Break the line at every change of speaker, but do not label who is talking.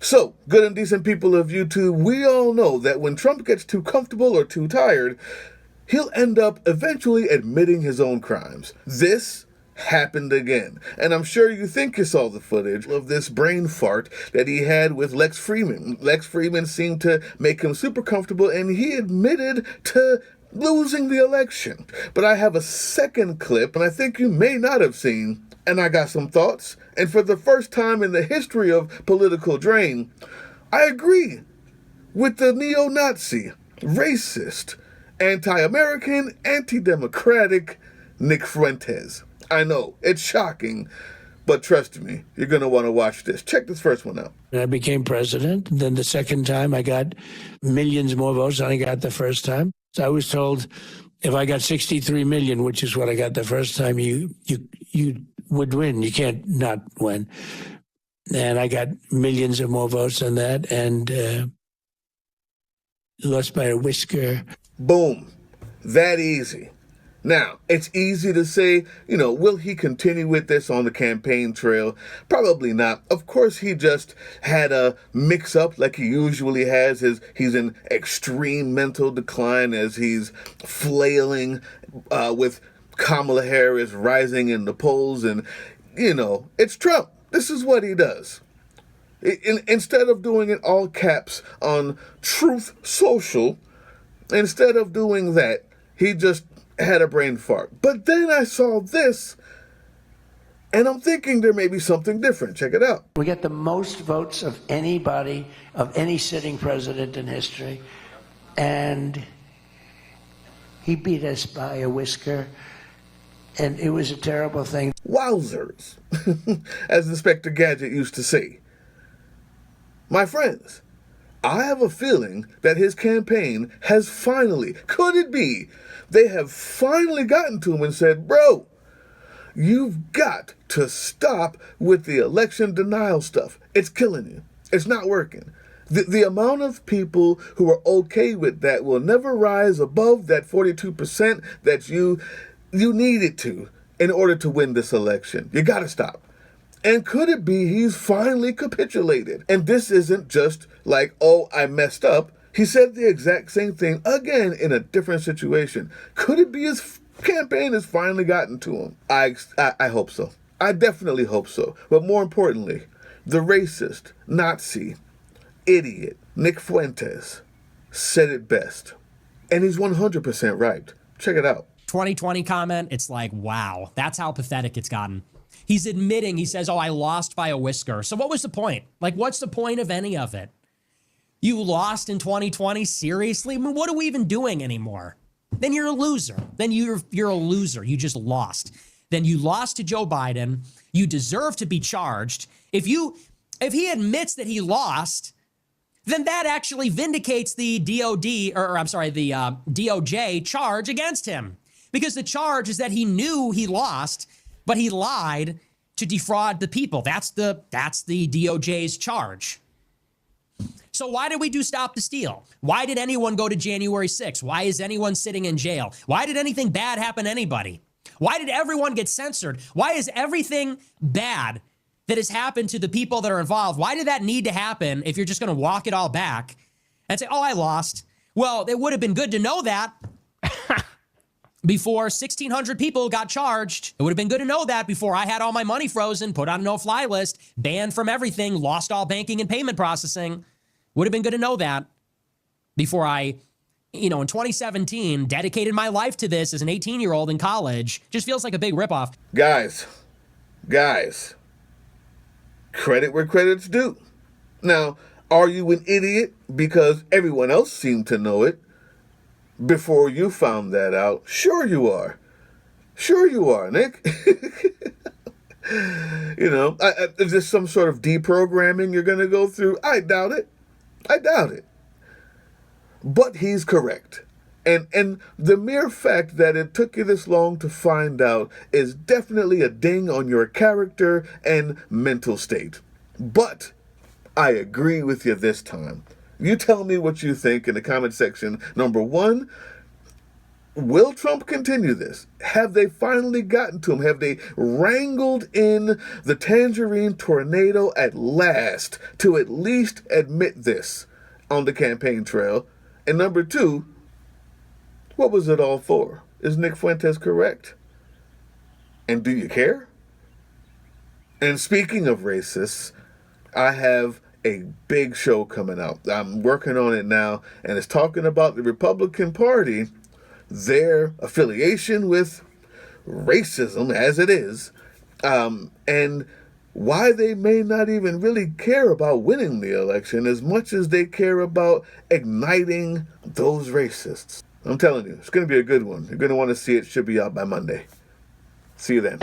So, good and decent people of YouTube, we all know that when Trump gets too comfortable or too tired, he'll end up eventually admitting his own crimes. This happened again. And I'm sure you think you saw the footage of this brain fart that he had with Lex Freeman. Lex Freeman seemed to make him super comfortable, and he admitted to losing the election. But I have a second clip, and I think you may not have seen, and I got some thoughts. And for the first time in the history of Political Drain, I agree with the neo-Nazi, racist, anti-American, anti-democratic Nick Fuentes. I know, it's shocking, but trust me, you're going to want to watch this. Check this first one out.
I became president. Then the second time, I got millions more votes than I got the first time. So I was told if I got 63 million, which is what I got the first time, you would win. You can't not win. And I got millions of more votes than that, and lost by a whisker.
Boom. That easy. Now, it's easy to say, will he continue with this on the campaign trail? Probably not. Of course, he just had a mix-up like he usually has. He's in extreme mental decline as he's flailing with Kamala Harris rising in the polls. And, it's Trump. This is what he does. Instead of doing it all caps on Truth Social, instead of doing that, he just had a brain fart. But then I saw this, and I'm thinking there may be something different. Check it out.
We get the most votes of anybody, of any sitting president in history, and he beat us by a whisker, and it was a terrible thing.
Wowzers, as Inspector Gadget used to say. My friends, I have a feeling that his campaign has finally, could it be, they have finally gotten to him and said, bro, you've got to stop with the election denial stuff. It's killing you. It's not working. The amount of people who are okay with that will never rise above that 42% that you needed to in order to win this election. You got to stop. And could it be he's finally capitulated? And this isn't just like, oh, I messed up. He said the exact same thing again in a different situation. Could it be his campaign has finally gotten to him? I hope so. I definitely hope so. But more importantly, the racist, Nazi, idiot, Nick Fuentes said it best. And he's 100% right. Check it out.
2020 comment, it's like, wow, that's how pathetic it's gotten. He's admitting, he says, oh, I lost by a whisker. So what was the point? Like, what's the point of any of it? You lost in 2020? Seriously? I mean, what are we even doing anymore? Then you're a loser. Then you're a loser. You just lost. Then you lost to Joe Biden. You deserve to be charged. If he admits that he lost, then that actually vindicates the DOJ charge against him. Because the charge is that he knew he lost, but he lied to defraud the people. That's the DOJ's charge. So why did we do Stop the Steal? Why did anyone go to January 6th? Why is anyone sitting in jail? Why did anything bad happen to anybody? Why did everyone get censored? Why is everything bad that has happened to the people that are involved, why did that need to happen if you're just going to walk it all back and say, oh, I lost? Well, it would have been good to know that before 1,600 people got charged. It would have been good to know that before I had all my money frozen, put on a no-fly list, banned from everything, lost all banking and payment processing. Would have been good to know that before I, in 2017, dedicated my life to this as an 18-year-old in college. Just feels like a big ripoff.
Guys, credit where credit's due. Now, are you an idiot because everyone else seemed to know it before you found that out? Sure you are. Sure you are, Nick. Is this some sort of deprogramming you're going to go through? I doubt it. But he's correct. And the mere fact that it took you this long to find out is definitely a ding on your character and mental state. But I agree with you this time. You tell me what you think in the comment section. Number one, Will Trump continue this? Have they finally gotten to him? Have they wrangled in the tangerine tornado at last to at least admit this on the campaign trail? And number two, what was it all for? Is Nick Fuentes correct? And do you care? And speaking of racists, I have a big show coming out. I'm working on it now, and it's talking about the Republican Party, their affiliation with racism as it is, and why they may not even really care about winning the election as much as they care about igniting those racists. I'm telling you, it's going to be a good one. You're going to want to see it. Should be out by Monday. See you then.